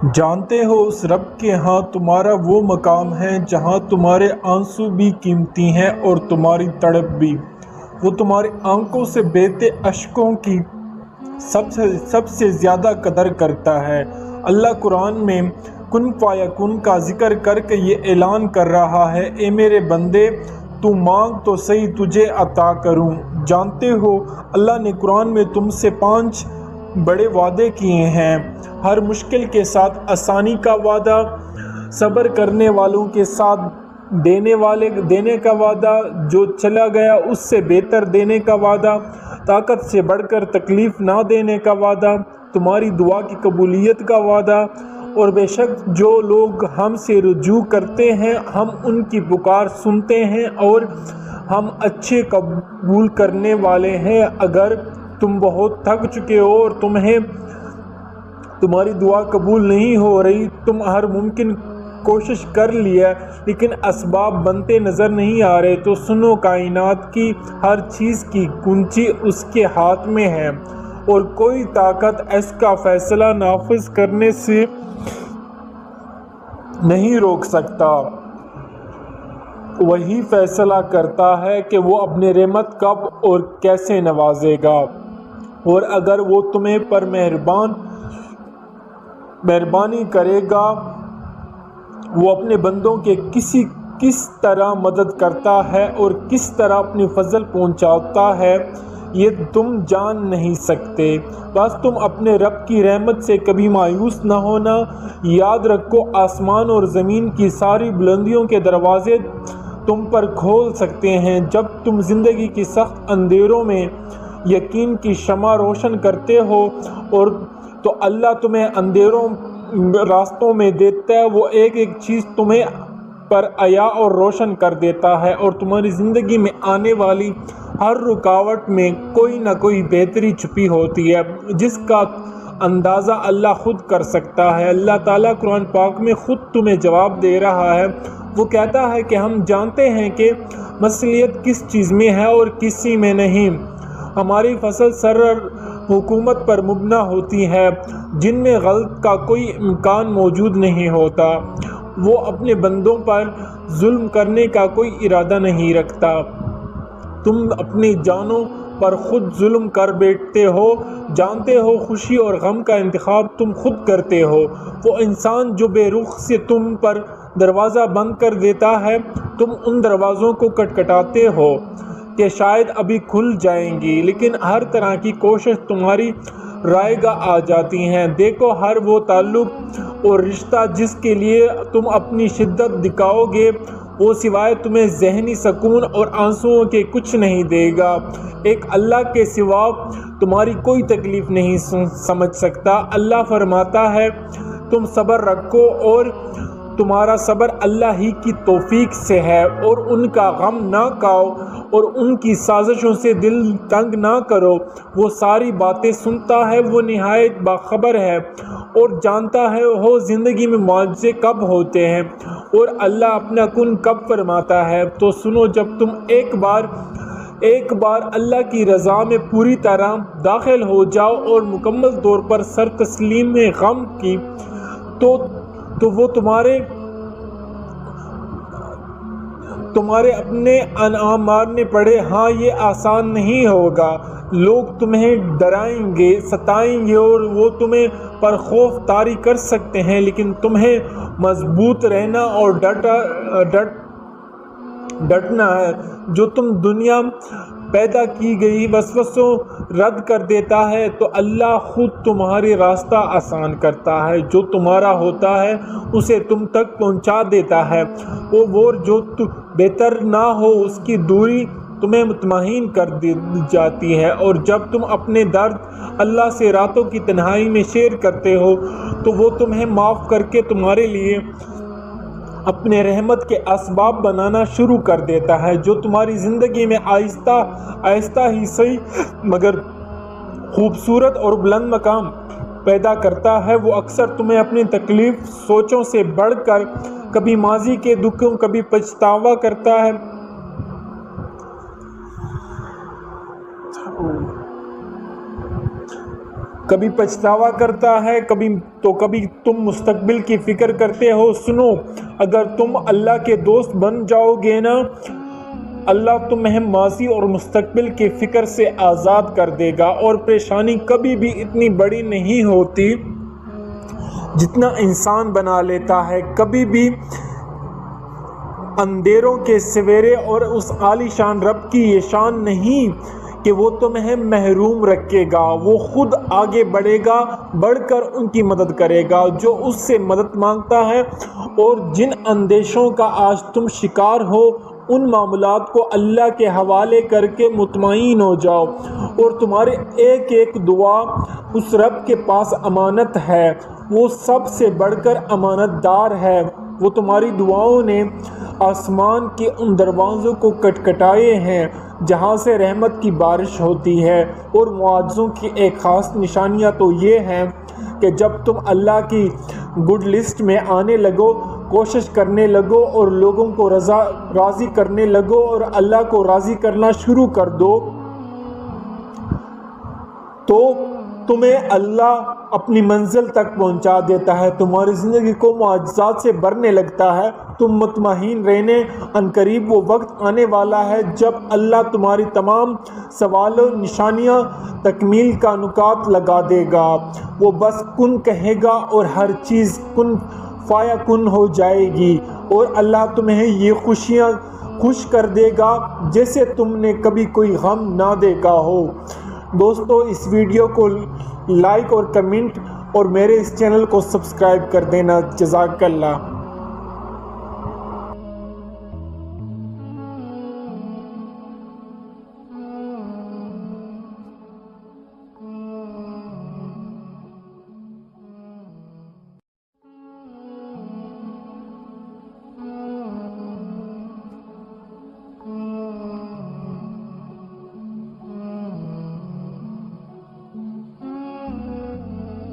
جانتے ہو اس رب کے ہاں تمہارا وہ مقام ہے جہاں تمہارے آنسو بھی قیمتی ہیں اور تمہاری تڑپ بھی۔ وہ تمہاری آنکھوں سے بہتے اشکوں کی سب سے زیادہ قدر کرتا ہے۔ اللہ قرآن میں کن فیکون کا ذکر کر کے یہ اعلان کر رہا ہے، اے میرے بندے تو مانگ تو صحیح تجھے عطا کروں۔ جانتے ہو اللہ نے قرآن میں تم سے 5 بڑے وعدے کیے ہیں، ہر مشکل کے ساتھ آسانی کا وعدہ، صبر کرنے والوں کے ساتھ دینے کا وعدہ، جو چلا گیا اس سے بہتر دینے کا وعدہ، طاقت سے بڑھ کر تکلیف نہ دینے کا وعدہ، تمہاری دعا کی قبولیت کا وعدہ، اور بے شک جو لوگ ہم سے رجوع کرتے ہیں ہم ان کی پکار سنتے ہیں اور ہم اچھے قبول کرنے والے ہیں۔ اگر تم بہت تھک چکے ہو اور تمہاری دعا قبول نہیں ہو رہی، تم ہر ممکن کوشش کر لیا لیکن اسباب بنتے نظر نہیں آ رہے، تو سنو، کائنات کی ہر چیز کی کنجی اس کے ہاتھ میں ہے اور کوئی طاقت اس کا فیصلہ نافذ کرنے سے نہیں روک سکتا۔ وہی فیصلہ کرتا ہے کہ وہ اپنے رحمت کب اور کیسے نوازے گا، اور اگر وہ تمہیں پر مہربانی کرے گا وہ اپنے بندوں کے کس طرح مدد کرتا ہے اور کس طرح اپنی فضل پہنچاتا ہے یہ تم جان نہیں سکتے۔ بس تم اپنے رب کی رحمت سے کبھی مایوس نہ ہونا۔ یاد رکھو آسمان اور زمین کی ساری بلندیوں کے دروازے تم پر کھول سکتے ہیں جب تم زندگی کی سخت اندھیروں میں یقین کی شمع روشن کرتے ہو، اور تو اللہ تمہیں اندھیروں راستوں میں دیتا ہے، وہ ایک ایک چیز تمہیں پر عیا اور روشن کر دیتا ہے، اور تمہاری زندگی میں آنے والی ہر رکاوٹ میں کوئی نہ کوئی بہتری چھپی ہوتی ہے جس کا اندازہ اللہ خود کر سکتا ہے۔ اللہ تعالیٰ قرآن پاک میں خود تمہیں جواب دے رہا ہے، وہ کہتا ہے کہ ہم جانتے ہیں کہ مصلحت کس چیز میں ہے اور کسی میں نہیں۔ ہماری فصل حکومت پر مبنی ہوتی ہے جن میں غلط کا کوئی امکان موجود نہیں ہوتا، وہ اپنے بندوں پر ظلم کرنے کا کوئی ارادہ نہیں رکھتا۔ تم اپنی جانوں پر خود ظلم کر بیٹھتے ہو، جانتے ہو خوشی اور غم کا انتخاب تم خود کرتے ہو۔ وہ انسان جو بے رخ سے تم پر دروازہ بند کر دیتا ہے، تم ان دروازوں کو کھٹکھٹاتے ہو کہ شاید ابھی کھل جائیں گی، لیکن ہر طرح کی کوشش تمہاری رائے گاہ آ جاتی ہے۔ دیکھو ہر وہ تعلق اور رشتہ جس کے لیے تم اپنی شدت دکھاؤ گے وہ سوائے تمہیں ذہنی سکون اور آنسوؤں کے کچھ نہیں دے گا۔ ایک اللہ کے سوا تمہاری کوئی تکلیف نہیں سمجھ سکتا۔ اللہ فرماتا ہے تم صبر رکھو اور تمہارا صبر اللہ ہی کی توفیق سے ہے، اور ان کا غم نہ کھاؤ اور ان کی سازشوں سے دل تنگ نہ کرو۔ وہ ساری باتیں سنتا ہے، وہ نہایت باخبر ہے اور جانتا ہے ہو زندگی میں معجزے کب ہوتے ہیں اور اللہ اپنا کن کب فرماتا ہے۔ تو سنو، جب تم ایک بار اللہ کی رضا میں پوری طرح داخل ہو جاؤ اور مکمل طور پر سر تسلیم غم کی، تو وہ تمہارے اپنے انعام مارنے پڑے۔ ہاں یہ آسان نہیں ہوگا، لوگ تمہیں ڈرائیں گے، ستائیں گے اور وہ تمہیں پر خوف طاری کر سکتے ہیں، لیکن تمہیں مضبوط رہنا اور ڈٹنا ہے۔ جو تم دنیا پیدا کی گئی وسوسوں رد کر دیتا ہے تو اللہ خود تمہاری راستہ آسان کرتا ہے، جو تمہارا ہوتا ہے اسے تم تک پہنچا دیتا ہے، اور جو بہتر نہ ہو اس کی دوری تمہیں مطمئن کر دی جاتی ہے۔ اور جب تم اپنے درد اللہ سے راتوں کی تنہائی میں شیئر کرتے ہو تو وہ تمہیں معاف کر کے تمہارے لیے اپنے رحمت کے اسباب بنانا شروع کر دیتا ہے، جو تمہاری زندگی میں آہستہ ہی صحیح مگر خوبصورت اور بلند مقام پیدا کرتا ہے۔ وہ اکثر تمہیں اپنی تکلیف سوچوں سے بڑھ کر کبھی ماضی کے دکھوں کبھی پچھتاوا کرتا ہے۔ کبھی پچھتاوا کرتا ہے، کبھی تم مستقبل کی فکر کرتے ہو۔ سنو، اگر تم اللہ کے دوست بن جاؤ گے نا، اللہ تمہیں ماضی اور مستقبل کی فکر سے آزاد کر دے گا، اور پریشانی کبھی بھی اتنی بڑی نہیں ہوتی جتنا انسان بنا لیتا ہے۔ کبھی بھی اندھیروں کے سویرے اور اس عالی شان رب کی یہ شان نہیں کہ وہ تمہیں محروم رکھے گا، وہ خود آگے بڑھے گا، بڑھ کر ان کی مدد کرے گا جو اس سے مدد مانگتا ہے۔ اور جن اندیشوں کا آج تم شکار ہو، ان معاملات کو اللہ کے حوالے کر کے مطمئن ہو جاؤ، اور تمہاری ایک ایک دعا اس رب کے پاس امانت ہے، وہ سب سے بڑھ کر امانت دار ہے۔ وہ تمہاری دعاؤں نے آسمان کے ان دروازوں کو کھٹکھٹائے ہیں جہاں سے رحمت کی بارش ہوتی ہے۔ اور معجزوں کی ایک خاص نشانیاں تو یہ ہیں کہ جب تم اللہ کی گڈ لسٹ میں آنے لگو، کوشش کرنے لگو اور لوگوں کو راضی کرنے لگو اور اللہ کو راضی کرنا شروع کر دو، تو تمہیں اللہ اپنی منزل تک پہنچا دیتا ہے، تمہاری زندگی کو معجزات سے بھرنے لگتا ہے۔ تم مطمئن رہنے، عنقریب وہ وقت آنے والا ہے جب اللہ تمہاری تمام سوالوں نشانیاں تکمیل کا نقاط لگا دے گا۔ وہ بس کن کہے گا اور ہر چیز کن فایا کن ہو جائے گی، اور اللہ تمہیں یہ خوشیاں خوش کر دے گا جیسے تم نے کبھی کوئی غم نہ دیکھا ہو۔ دوستو، اس ویڈیو کو لائک اور کمنٹ اور میرے اس چینل کو سبسکرائب کر دینا۔ جزاک اللہ۔